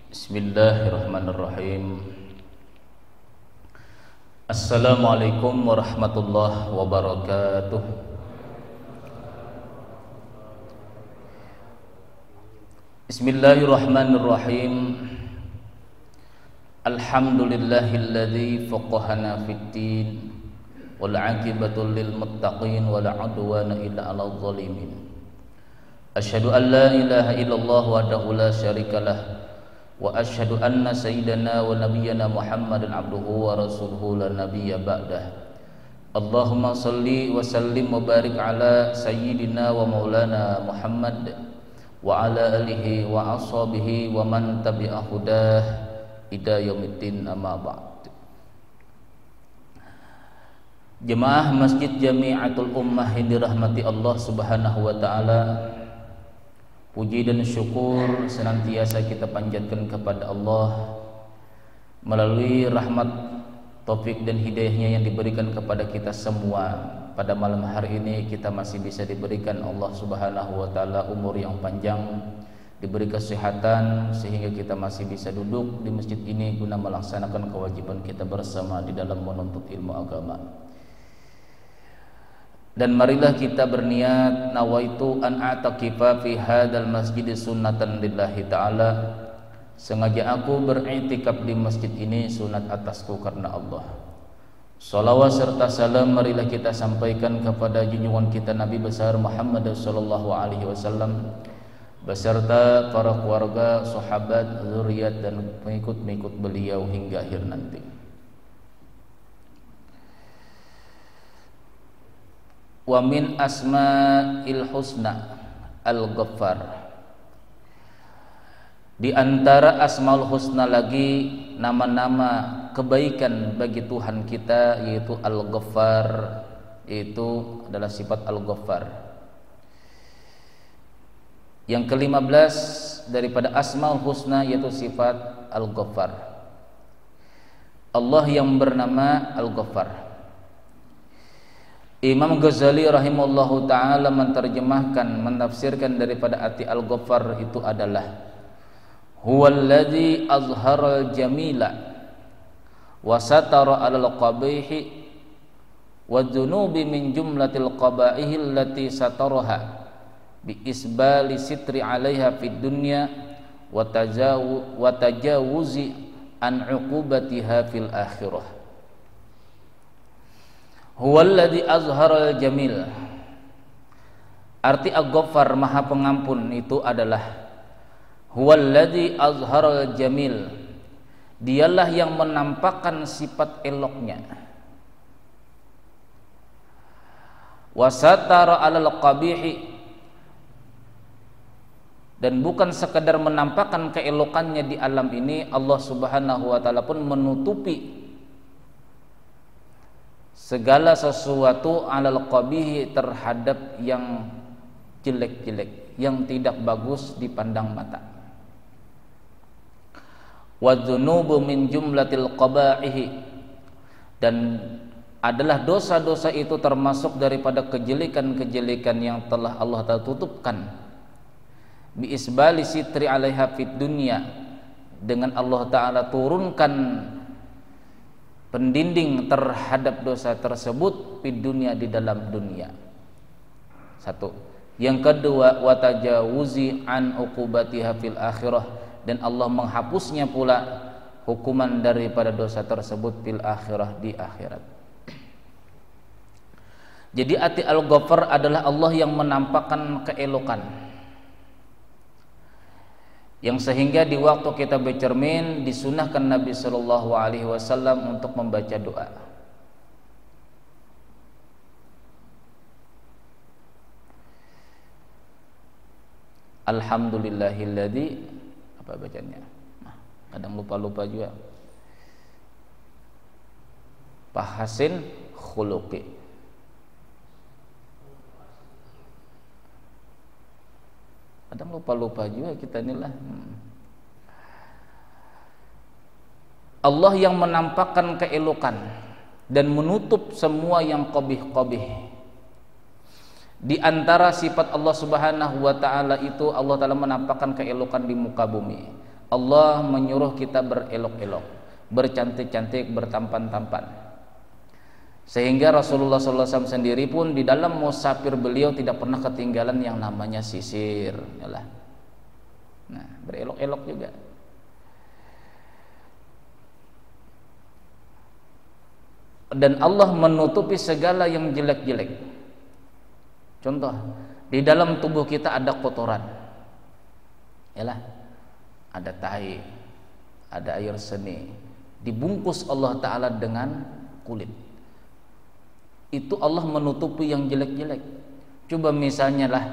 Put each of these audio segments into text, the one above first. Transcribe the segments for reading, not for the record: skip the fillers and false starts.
Bismillahirrahmanirrahim. Assalamualaikum warahmatullahi wabarakatuh. Bismillahirrahmanirrahim. Alhamdulillahilladzi faqahana fid-din wal 'aqibatul lil muttaqin wala 'udwana illa 'alal zalimin. Asyhadu an la ilaha illallah wahdahu la syarikalah wa asyhadu anna sayyidana wa nabiyyana Muhammadan abduhu wa rasuluhu la nabiyya ba'dah. Allahumma salli wa sallim wa barik ala sayyidina wa maulana Muhammad wa ala alihi wa ashabihi wa man tabi'a hudah ila yaumiddin, amma ba'd. Jemaah Masjid Jami'atul Ummah yang dirahmati Allah Subhanahu wa taala, puji dan syukur senantiasa kita panjatkan kepada Allah melalui rahmat, taufik dan hidayahnya yang diberikan kepada kita semua. Pada malam hari ini kita masih bisa diberikan Allah Subhanahu wa taala umur yang panjang, diberi kesehatan sehingga kita masih bisa duduk di masjid ini guna melaksanakan kewajiban kita bersama di dalam menuntut ilmu agama. Dan marilah kita berniat, nawaitu an a'takifa fi hadzal masjid sunnatan lillahi ta'ala. Sengaja aku beriktikaf di masjid ini sunat atasku karena Allah. Salawat serta salam marilah kita sampaikan kepada junjungan kita Nabi besar Muhammad sallallahu alaihi wasallam beserta para keluarga, sahabat, zuriat dan pengikut-pengikut beliau hingga akhir nanti. Wa min asma'il husna al-Ghaffar. Di antara asmaul husna lagi nama-nama kebaikan bagi Tuhan kita yaitu al-Ghaffar, yaitu adalah sifat al-Ghaffar. Yang ke-15 daripada asmaul husna yaitu sifat al-Ghaffar. Allah yang bernama al-Ghaffar. Imam Ghazali rahimahullahu ta'ala menterjemahkan, menafsirkan daripada arti al-Ghaffar itu adalah huwallazi azharal jamila wa satara alal qabihi wa dzunubi min jumlatil qabaihi allati sataraha bi isbali sitri 'alaiha fid dunya wa tajawuzi an 'uqubatiha fil akhirah. Huwallazi azharal jamil. Arti Al-Ghaffar Maha Pengampun itu adalah huwallazi azharal jamil. Dialah yang menampakkan sifat eloknya. Wasatara 'alal qabihi, dan bukan sekadar menampakkan keelokannya di alam ini, Allah Subhanahu wa taala pun menutupi segala sesuatu alal qabihi, terhadap yang jelek-jelek, yang tidak bagus dipandang mata. Wa dzunubu min jumlatil qabaihi, dan adalah dosa-dosa itu termasuk daripada kejelekan-kejelekan yang telah Allah Ta'ala tutupkan. Bi isbali sitri 'alaiha fid dunya, dengan Allah Ta'ala turunkan pendinding terhadap dosa tersebut di dunia, di dalam dunia. Satu. Yang kedua, wa tajawuzi an uqubatiha fil akhirah, dan Allah menghapusnya pula hukuman daripada dosa tersebut fil akhirah, di akhirat. Jadi arti al-Ghaffar adalah Allah yang menampakkan keelokan, yang sehingga di waktu kita bercermin disunahkan Nabi Shallallahu Alaihi Wasallam untuk membaca doa. Alhamdulillahilladzi, apa bacanya? Kadang lupa juga. Fahasin khuluqi. Kadang lupa juga kita inilah. Allah yang menampakkan keelokan dan menutup semua yang qabih-qabih. Di antara sifat Allah Subhanahu wa taala itu Allah taala menampakkan keelokan di muka bumi. Allah menyuruh kita berelok-elok, bercantik-cantik, bertampan-tampan. Sehingga Rasulullah SAW sendiri pun di dalam musafir beliau tidak pernah ketinggalan yang namanya sisir. Yalah. Nah, berelok-elok juga. Dan Allah menutupi segala yang jelek-jelek. Contoh, di dalam tubuh kita ada kotoran. Yalah, ada tai, ada air seni. Dibungkus Allah Ta'ala dengan kulit. Itu Allah menutupi yang jelek-jelek. Coba misalnya lah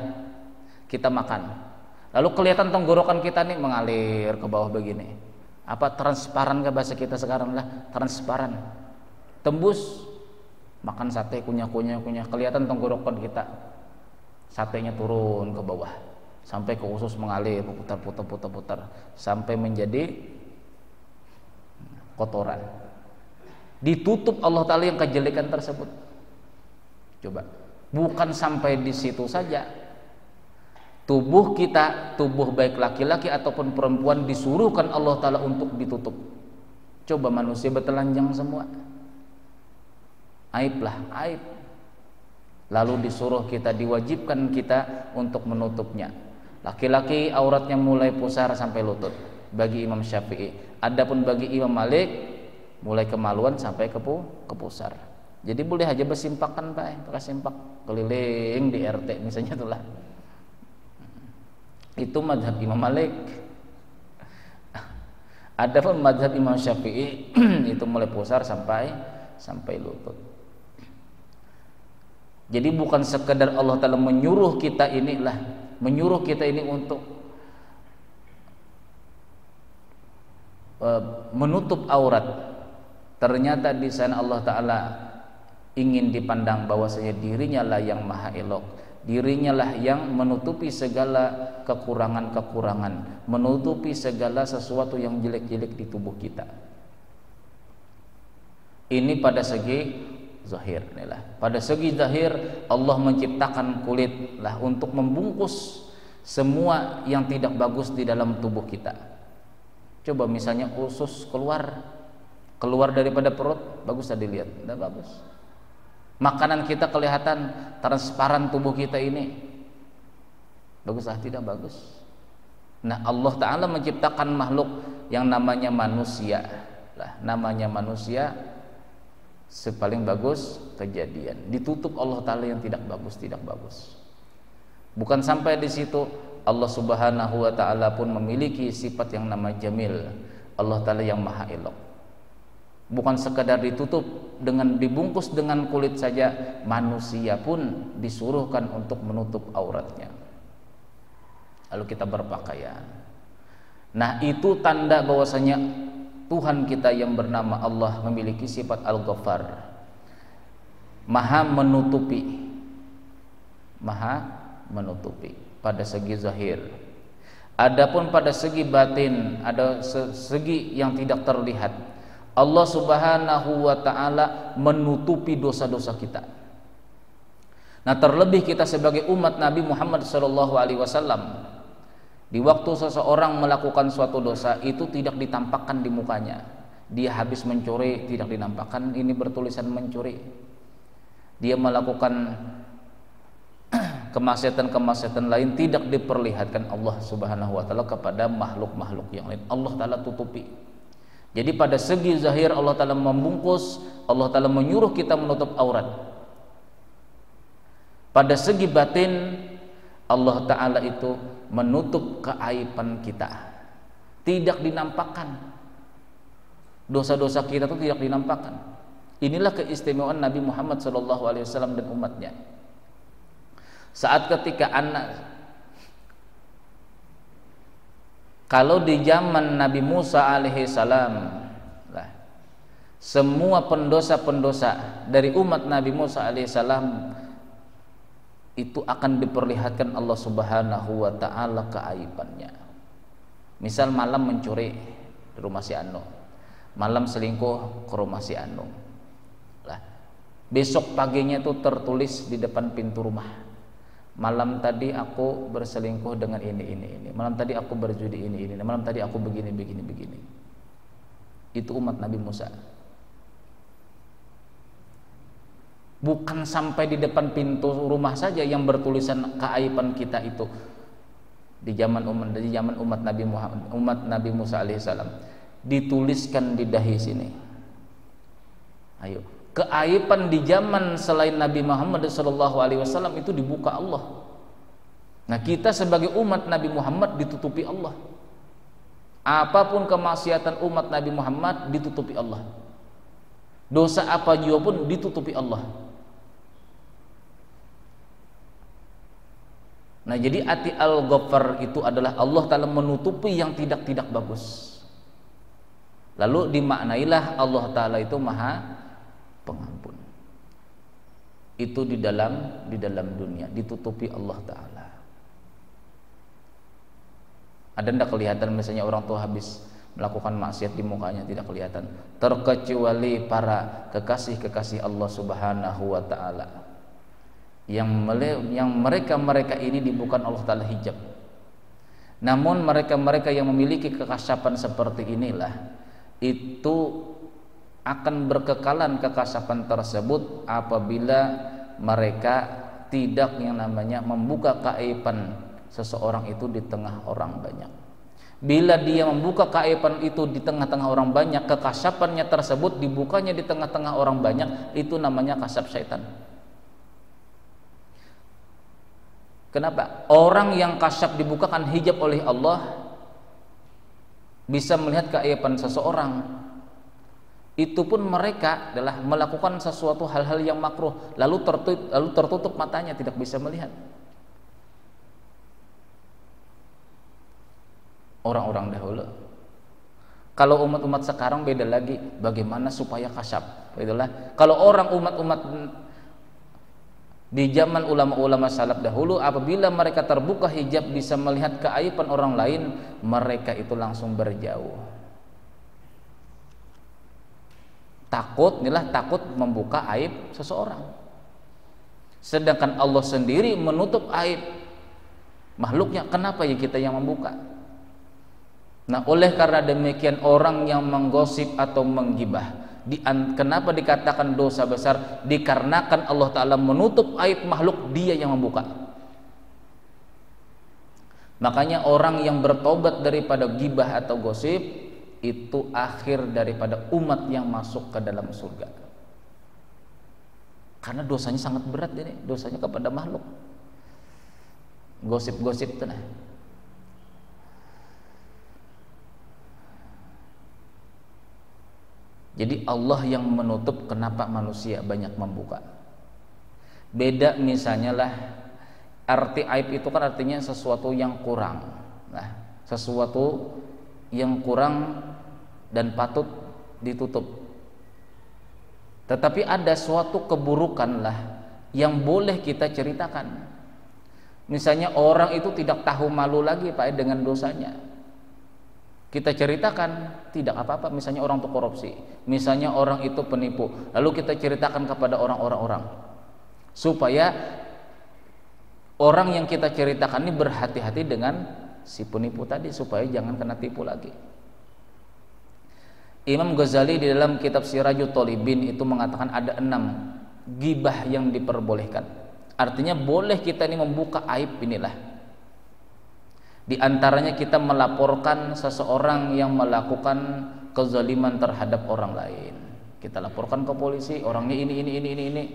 kita makan, lalu kelihatan tenggorokan kita nih mengalir ke bawah begini. Apa transparan ke bahasa kita sekarang lah? Transparan. Tembus makan sate kunyah-kunyah, kelihatan tenggorokan kita, satenya turun ke bawah sampai ke usus mengalir, putar sampai menjadi kotoran. Ditutup Allah Ta'ala yang kejelekan tersebut. Coba, bukan sampai di situ saja. Tubuh kita, tubuh baik laki-laki ataupun perempuan, disuruhkan Allah Ta'ala untuk ditutup. Coba manusia bertelanjang semua, aib lah, aib. Lalu disuruh kita, diwajibkan kita untuk menutupnya. Laki-laki auratnya mulai pusar sampai lutut bagi Imam Syafi'i. Adapun bagi Imam Malik mulai kemaluan sampai ke pusar. Jadi boleh aja bersimpakan Pak, pakai simpak keliling di RT misalnya itulah. Itu mazhab Imam Malik. Adapun mazhab Imam Syafi'i itu mulai pusar sampai lutut. Jadi bukan sekedar Allah Ta'ala menyuruh kita ini untuk menutup aurat. Ternyata di sana Allah Ta'ala ingin dipandang bahwasanya dirinya lah yang maha elok, dirinya lah yang menutupi segala kekurangan-kekurangan, menutupi segala sesuatu yang jelek-jelek di tubuh kita. Ini pada segi zahir. Pada segi zahir Allah menciptakan kulit lah untuk membungkus semua yang tidak bagus di dalam tubuh kita. Coba misalnya usus keluar daripada perut, bagus tadi lihat, tidak bagus. Makanan kita kelihatan transparan tubuh kita ini, bagus tidak bagus. Nah, Allah Ta'ala menciptakan makhluk yang namanya manusia lah, namanya manusia sepaling bagus kejadian, ditutup Allah Ta'ala yang tidak bagus. Bukan sampai di situ, Allah Subhanahu wa Ta'ala pun memiliki sifat yang nama jamil. Allah Ta'ala yang maha elok. Bukan sekadar ditutup dengan dibungkus dengan kulit saja, manusia pun disuruhkan untuk menutup auratnya. Lalu kita berpakaian. Nah, itu tanda bahwasanya Tuhan kita yang bernama Allah memiliki sifat Al-Ghaffar, maha menutupi pada segi zahir. Adapun pada segi batin, ada segi yang tidak terlihat. Allah Subhanahu wa Ta'ala menutupi dosa-dosa kita. Nah, terlebih kita sebagai umat Nabi Muhammad SAW, di waktu seseorang melakukan suatu dosa itu tidak ditampakkan di mukanya. Dia habis mencuri, tidak dinampakkan ini bertulisan mencuri. Dia melakukan kemaksiatan lain, tidak diperlihatkan Allah Subhanahu wa Ta'ala kepada makhluk-makhluk yang lain. Allah Ta'ala tutupi. Jadi pada segi zahir Allah Ta'ala membungkus, Allah Ta'ala menyuruh kita menutup aurat. Pada segi batin Allah Ta'ala itu menutup keaiban kita, tidak dinampakkan. Dosa-dosa kita itu tidak dinampakkan. Inilah keistimewaan Nabi Muhammad SAW dan umatnya. Saat ketika kalau di zaman Nabi Musa alaihissalam, semua pendosa-pendosa dari umat Nabi Musa alaihissalam itu akan diperlihatkan Allah Subhanahu wa Ta'ala keaibannya. Misal malam mencuri di rumah si Anu, malam selingkuh ke rumah si Anu, besok paginya itu tertulis di depan pintu rumah, malam tadi aku berselingkuh dengan ini, malam tadi aku berjudi ini, malam tadi aku begini. Itu umat Nabi Musa. Bukan sampai di depan pintu rumah saja yang bertulisan keaiban kita itu di zaman umat Nabi Musa alaihissalam, dituliskan di dahi sini. Ayo, keaiban di zaman selain Nabi Muhammad SAW itu dibuka Allah. Nah, kita sebagai umat Nabi Muhammad ditutupi Allah. Apapun kemaksiatan umat Nabi Muhammad ditutupi Allah. Dosa apa juga pun ditutupi Allah. Nah, jadi ati al-Ghaffar itu adalah Allah Ta'ala menutupi yang tidak bagus. Lalu dimaknailah Allah Ta'ala itu Maha Pengampun. Itu di dalam dunia ditutupi Allah Ta'ala. Ada ndak kelihatan misalnya orang tua habis melakukan maksiat di mukanya tidak kelihatan, terkecuali para kekasih Allah Subhanahu wa Ta'ala yang mereka ini dibukakan Allah Ta'ala hijab. Namun mereka yang memiliki kekasapan seperti inilah itu akan berkekalan kekasapan tersebut apabila mereka tidak yang namanya membuka keaiban seseorang itu di tengah orang banyak. Bila dia membuka keaiban itu di tengah-tengah orang banyak, kekasapannya tersebut dibukanya di tengah-tengah orang banyak, itu namanya kasab syaitan. Kenapa? Orang yang kasab dibukakan hijab oleh Allah bisa melihat keaiban seseorang, itu pun mereka adalah melakukan sesuatu hal-hal yang makruh, lalu tertutup matanya, tidak bisa melihat. Orang-orang dahulu. Kalau umat-umat sekarang beda lagi, bagaimana supaya kasab. Itulah. Kalau orang umat-umat di zaman ulama-ulama salaf dahulu, apabila mereka terbuka hijab bisa melihat keaiban orang lain, mereka itu langsung berjauh. Takut membuka aib seseorang. Sedangkan Allah sendiri menutup aib makhluknya, kenapa ya kita yang membuka? Nah, oleh karena demikian orang yang menggosip atau menggibah, kenapa dikatakan dosa besar? Dikarenakan Allah Ta'ala menutup aib makhluk, dia yang membuka. Makanya orang yang bertobat daripada gibah atau gosip itu akhir daripada umat yang masuk ke dalam surga. Karena dosanya sangat berat ini, dosanya kepada makhluk. Gosip-gosip itu nah. Jadi Allah yang menutup, kenapa manusia banyak membuka? Beda misalnya lah, arti aib itu kan artinya sesuatu yang kurang. Nah, sesuatu yang kurang dan patut ditutup. Tetapi ada suatu keburukan lah yang boleh kita ceritakan. Misalnya orang itu tidak tahu malu lagi Pak dengan dosanya. Kita ceritakan tidak apa-apa, misalnya orang itu korupsi, misalnya orang itu penipu, lalu kita ceritakan kepada orang-orang supaya orang yang kita ceritakan ini berhati-hati dengan si penipu tadi supaya jangan kena tipu lagi. Imam Ghazali di dalam kitab Sirajul Thalibin itu mengatakan ada 6 gibah yang diperbolehkan. Artinya boleh kita ini membuka aib inilah. Di antaranya kita melaporkan seseorang yang melakukan kezaliman terhadap orang lain. Kita laporkan ke polisi, orangnya ini.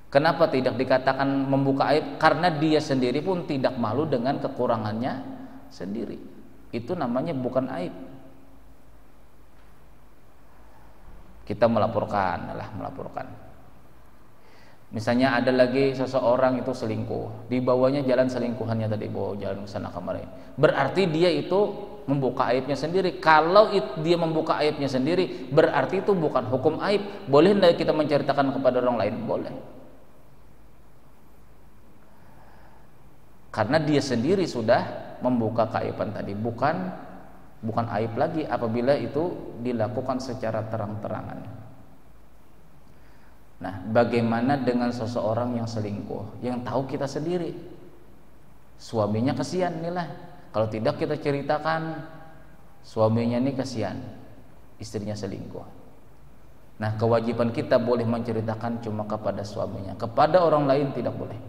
Kenapa tidak dikatakan membuka aib? Karena dia sendiri pun tidak malu dengan kekurangannya sendiri. Itu namanya bukan aib. Kita melaporkan. Misalnya ada lagi seseorang itu selingkuh, dibawanya jalan selingkuhannya tadi, bawa jalan ke sana kemari. Berarti dia itu membuka aibnya sendiri. Kalau dia membuka aibnya sendiri, berarti itu bukan hukum aib. Boleh tidak kita menceritakan kepada orang lain? Boleh. Karena dia sendiri sudah membuka keaiban tadi, bukan aib lagi apabila itu dilakukan secara terang-terangan. Nah, bagaimana dengan seseorang yang selingkuh, yang tahu kita sendiri, suaminya kasihan nih lah. Kalau tidak kita ceritakan, suaminya ini kasihan, istrinya selingkuh. Nah, kewajiban kita boleh menceritakan cuma kepada suaminya, kepada orang lain tidak boleh.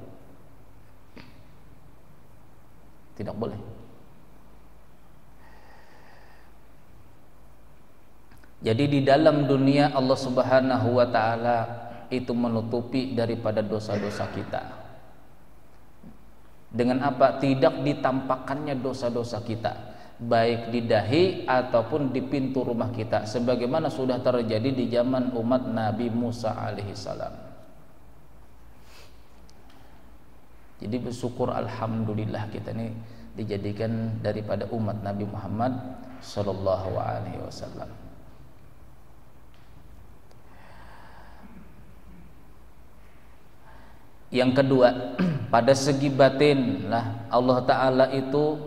Tidak boleh. Jadi di dalam dunia Allah Subhanahu wa taala itu menutupi daripada dosa-dosa kita. Dengan apa? Tidak ditampakkannya dosa-dosa kita, baik di dahi ataupun di pintu rumah kita, sebagaimana sudah terjadi di zaman umat Nabi Musa alaihissalam. Jadi bersyukur alhamdulillah kita ini dijadikan daripada umat Nabi Muhammad sallallahu alaihi wasallam. Yang kedua, pada segi batin lah, Allah Ta'ala itu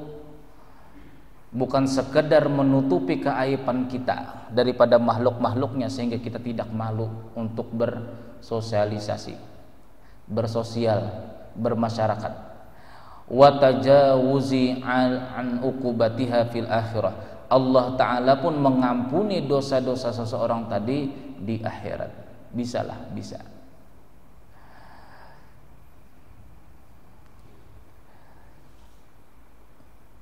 bukan sekedar menutupi keaiban kita daripada makhluk-makhluknya sehingga kita tidak malu untuk bersosialisasi, bersosial, bermasyarakat. Wa tajawuzi an uqubatiha fil akhirah. Allah Ta'ala pun mengampuni dosa-dosa seseorang tadi di akhirat. Bisalah, bisa.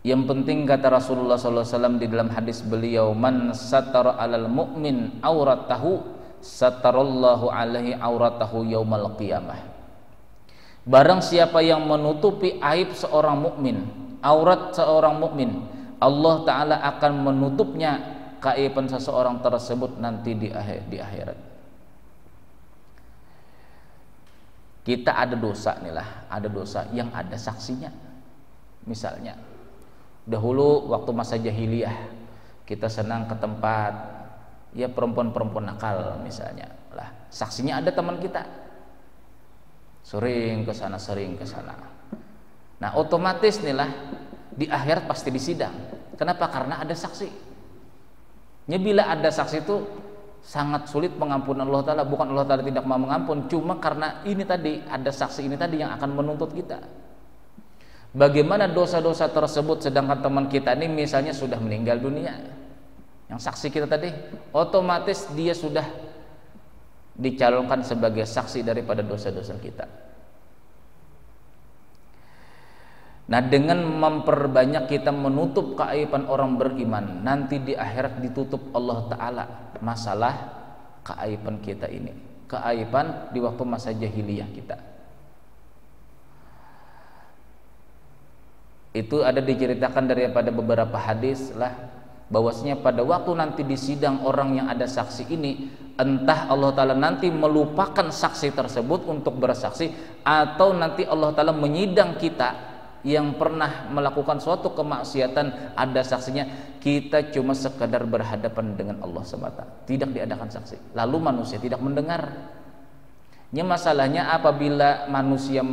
Yang penting kata Rasulullah SAW di dalam hadis beliau, man satara alal mu'min auratahu satarallahu alaihi auratahu yaumal qiyamah. Barang siapa yang menutupi aib seorang mukmin, aurat seorang mukmin, Allah Ta'ala akan menutupnya keaiban seseorang tersebut nanti di akhirat. Kita ada dosa nih lah, ada dosa yang ada saksinya. Misalnya dahulu waktu masa jahiliyah kita senang ke tempat ya perempuan-perempuan nakal misalnya lah, saksinya ada teman kita, sering ke sana. Nah, otomatis nih lah di akhirat pasti disidang. Kenapa? Karena ada saksi. Bila ada saksi itu sangat sulit pengampunan Allah Ta'ala. Bukan Allah Ta'ala tidak mau mengampun, cuma karena ini tadi, ada saksi ini tadi yang akan menuntut kita. Bagaimana dosa-dosa tersebut sedangkan teman kita ini misalnya sudah meninggal dunia, yang saksi kita tadi, otomatis dia sudah dicalonkan sebagai saksi daripada dosa-dosa kita. Nah, dengan memperbanyak kita menutup keaiban orang beriman, nanti di akhirat ditutup Allah Ta'ala masalah keaiban kita ini, keaiban di waktu masa jahiliyah kita. Itu ada diceritakan daripada beberapa hadis lah, bahwasanya pada waktu nanti di sidang orang yang ada saksi ini, entah Allah Ta'ala nanti melupakan saksi tersebut untuk bersaksi, atau nanti Allah Ta'ala menyidang kita yang pernah melakukan suatu kemaksiatan, ada saksinya, kita cuma sekedar berhadapan dengan Allah semata, tidak diadakan saksi, lalu manusia tidak mendengar. Masalahnya apabila manusia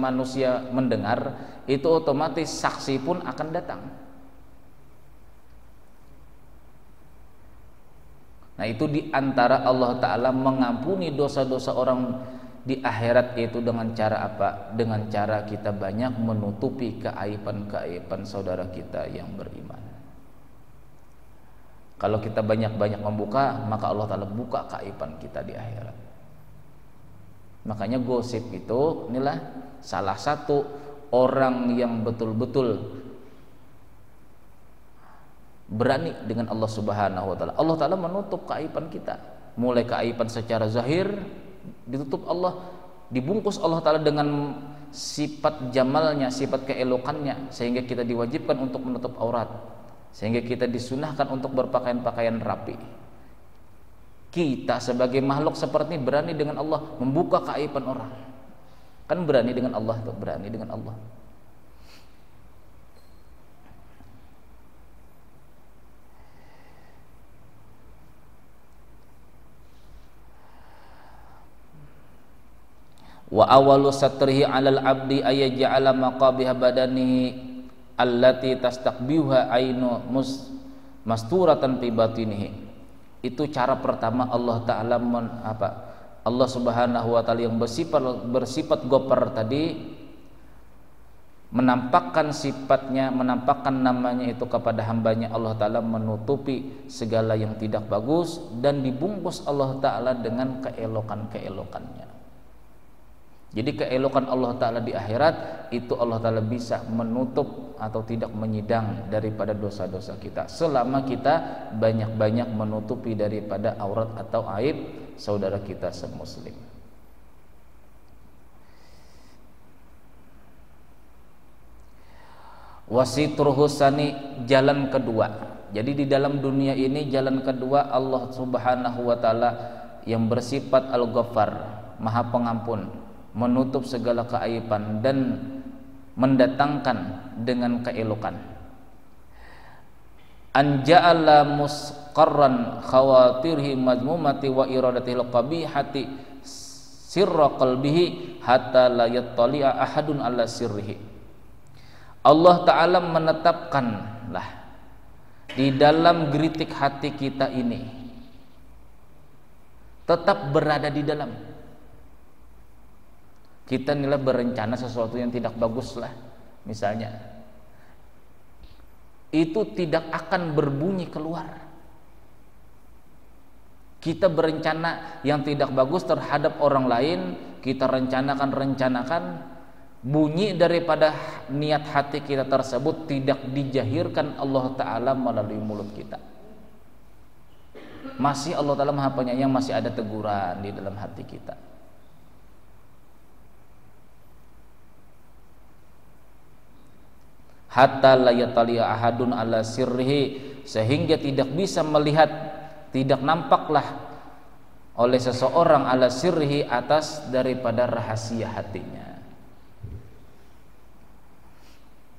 mendengar, itu otomatis saksi pun akan datang. Nah, itu diantara Allah Ta'ala mengampuni dosa-dosa orang di akhirat, itu dengan cara apa? Dengan cara kita banyak menutupi keaiban-keaiban saudara kita yang beriman. Kalau kita banyak-banyak membuka, maka Allah Ta'ala buka keaiban kita di akhirat. Makanya gosip itu inilah salah satu orang yang betul-betul berani dengan Allah Subhanahu wa Ta'ala. Allah Ta'ala menutup keaiban kita, mulai keaiban secara zahir ditutup Allah, dibungkus Allah Ta'ala dengan sifat jamalnya, sifat keelokannya, sehingga kita diwajibkan untuk menutup aurat, sehingga kita disunahkan untuk berpakaian-pakaian rapi. Kita sebagai makhluk seperti ini berani dengan Allah membuka keaiban orang. Kan berani dengan Allah tuh, berani dengan Allah. Wa awalu satrihi 'alal 'abdi ayaj'ala maqabiha badanihi allati tastaqbiha ainu masturatan fi batinihi. Itu cara pertama Allah Ta'ala Allah Subhanahu wa taala yang bersifat Ghafar tadi menampakkan sifatnya, menampakkan namanya itu kepada hambanya, Allah taala menutupi segala yang tidak bagus dan dibungkus Allah taala dengan keelokan-keelokannya. Jadi keelokan Allah taala di akhirat itu Allah taala bisa menutup atau tidak menyidang daripada dosa-dosa kita selama kita banyak-banyak menutupi daripada aurat atau aib saudara kita semuslim. Wasitruhu sani, jalan kedua. Jadi di dalam dunia ini jalan kedua Allah Subhanahu wa taala yang bersifat Al-Ghaffar, Maha Pengampun, menutup segala keaiban dan mendatangkan dengan keelokan. Anja'ala musqarran khawatirhi madmumati wa iradatihi qabihati sirra qalbihi hatta la yattali'a ahadun ala sirrihi. Allah taala menetapkanlah di dalam geritik hati kita ini tetap berada di dalam. Kita nilai berencana sesuatu yang tidak bagus lah misalnya, itu tidak akan berbunyi keluar. Kita berencana yang tidak bagus terhadap orang lain, kita rencanakan, bunyi daripada niat hati kita tersebut tidak dijahirkan Allah Ta'ala melalui mulut kita. Masih Allah Ta'ala Maha Penyayang, masih ada teguran di dalam hati kita. Hatta la yataliya ahadun ala sirrihi, sehingga tidak bisa melihat, tidak nampaklah oleh seseorang ala sirrihi, atas daripada rahasia hatinya.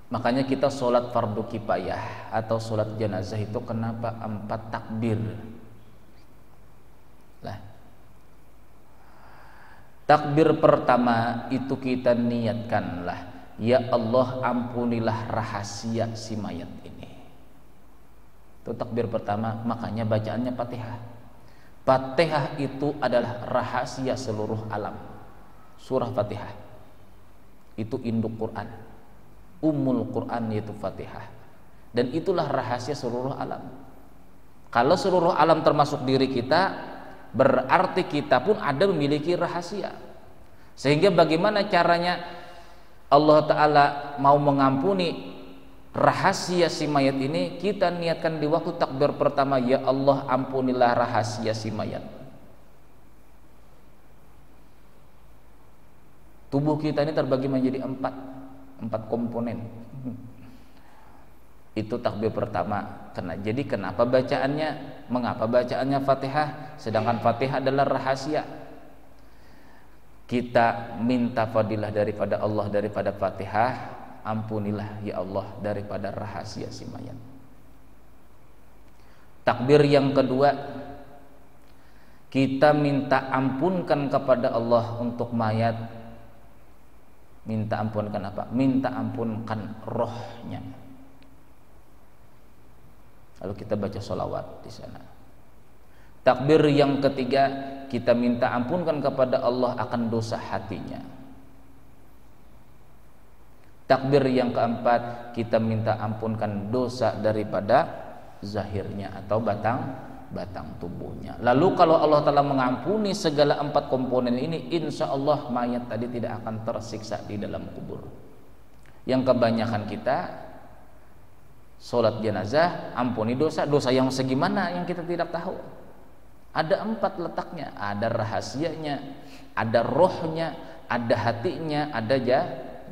Makanya kita sholat fardu kifayah atau sholat jenazah itu kenapa 4 takbir? Lah, takbir pertama itu kita niatkanlah, ya Allah ampunilah rahasia si mayat ini. Itu takbir pertama, makanya bacaannya Fatihah. Fatihah itu adalah rahasia seluruh alam. Surah Fatihah itu induk Quran, Ummul Quran yaitu Fatihah. Dan itulah rahasia seluruh alam. Kalau seluruh alam termasuk diri kita, berarti kita pun ada memiliki rahasia. Sehingga bagaimana caranya Allah Ta'ala mau mengampuni rahasia si mayat ini? Kita niatkan di waktu takbir pertama, ya Allah ampunilah rahasia si mayat. Tubuh kita ini terbagi menjadi empat komponen. Itu takbir pertama. Jadi kenapa bacaannya, mengapa bacaannya Fatihah, sedangkan Fatihah adalah rahasia? Kita minta fadilah daripada Allah daripada Fatihah, ampunilah ya Allah daripada rahasia si mayat. Takbir yang kedua, kita minta ampunkan kepada Allah untuk mayat. Minta ampunkan apa? Minta ampunkan rohnya. Lalu kita baca sholawat di sana. Takbir yang ketiga, kita minta ampunkan kepada Allah akan dosa hatinya. Takbir yang keempat, kita minta ampunkan dosa daripada zahirnya atau batang tubuhnya. Lalu kalau Allah Ta'ala mengampuni segala 4 komponen ini, insya Allah mayat tadi tidak akan tersiksa di dalam kubur. Yang kebanyakan kita sholat jenazah, ampuni dosa yang segimana yang kita tidak tahu. Ada 4 letaknya, ada rahasianya, ada rohnya, ada hatinya, ada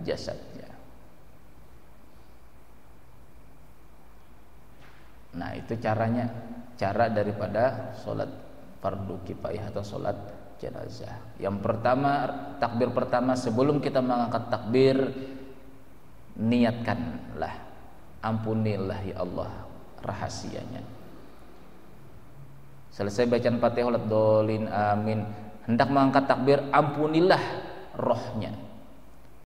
jasadnya. Nah itu caranya, cara daripada sholat fardu kifayah atau sholat jenazah. Yang pertama, takbir pertama, sebelum kita mengangkat takbir, niatkanlah, ampunilah ya Allah rahasianya. Selesai bacaan Fatihah, dolin amin, hendak mengangkat takbir, ampunilah rohnya.